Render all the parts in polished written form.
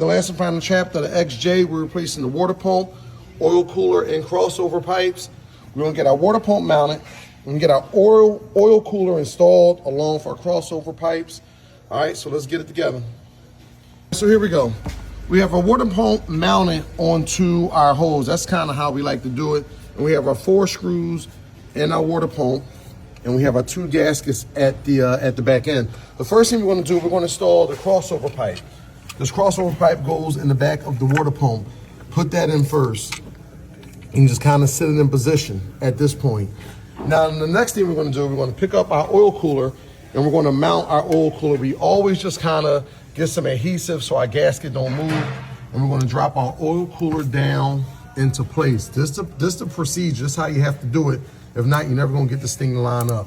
The last and final chapter, the XJ, we're replacing the water pump, oil cooler, and crossover pipes. We're gonna get our water pump mounted. We're gonna get our oil cooler installed along for our crossover pipes. All right, so let's get it together. So here we go. We have our water pump mounted onto our hose. That's kind of how we like to do it. And we have our 4 screws in our water pump, and we have our 2 gaskets at the back end. The first thing we're going to do, we're going to install the crossover pipe. This crossover pipe goes in the back of the water pump. Put that in first, and just kind of sit it in position at this point. Now, the next thing we're going to do, we're going to pick up our oil cooler, and we're going to mount our oil cooler. We always just kind of get some adhesive so our gasket don't move, and we're going to drop our oil cooler down into place. This the procedure. This is how you have to do it. If not, you're never going to get this thing to line up.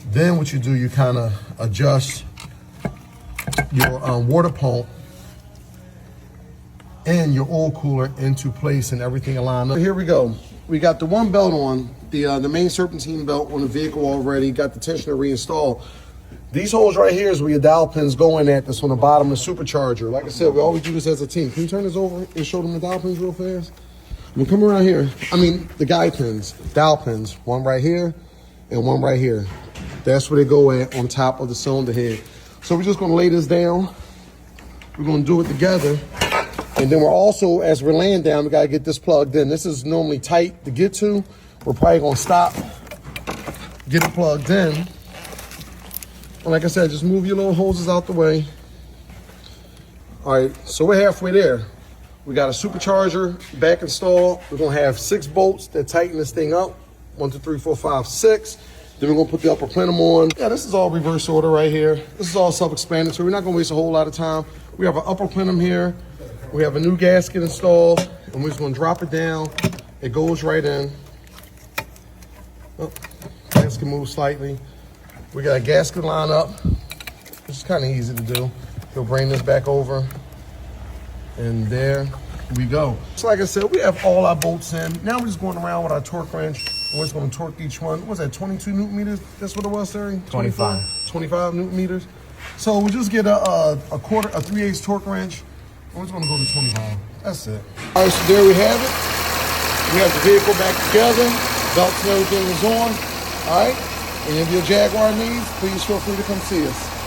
Then what you do, you kind of adjust your water pump and your oil cooler into place, and everything will line up. Here we go. We got the one belt on, the main serpentine belt on the vehicle already. Got the tensioner reinstalled. These holes right here is where your dowel pins go in at. That's on the bottom of the supercharger. Like I said, we always do this as a team. Can you turn this over and show them the dowel pins real fast? I'm gonna come around here. I mean, the guide pins, dowel pins. One right here and one right here. That's where they go at on top of the cylinder head. So we're just gonna lay this down. We're gonna do it together. And then we're also, as we're laying down, we gotta get this plugged in. This is normally tight to get to. We're probably gonna stop, get it plugged in. And like I said, just move your little hoses out the way. All right, so we're halfway there. We got a supercharger back installed. We're gonna have 6 bolts that tighten this thing up. 1, 2, 3, 4, 5, 6. Then we're gonna put the upper plenum on. Yeah, this is all reverse order right here. This is all self-explanatory. We're not gonna waste a whole lot of time. We have an upper plenum here. We have a new gasket installed, and we're just gonna drop it down. It goes right in. Oh, gasket moves slightly. We got a gasket line up, which is kind of easy to do. We'll bring this back over, and there we go. So like I said, we have all our bolts in. Now we're just going around with our torque wrench, and we're just going to torque each one. What was that, 22 Newton meters? That's what it was, Terry? 25. 25 Newton meters. So we just get a 3/8 torque wrench. We're just going to go to 25. That's it. All right, so there we have it. We have the vehicle back together. Belts and everything is on. All right. Any of your Jaguar needs, please feel free to come see us.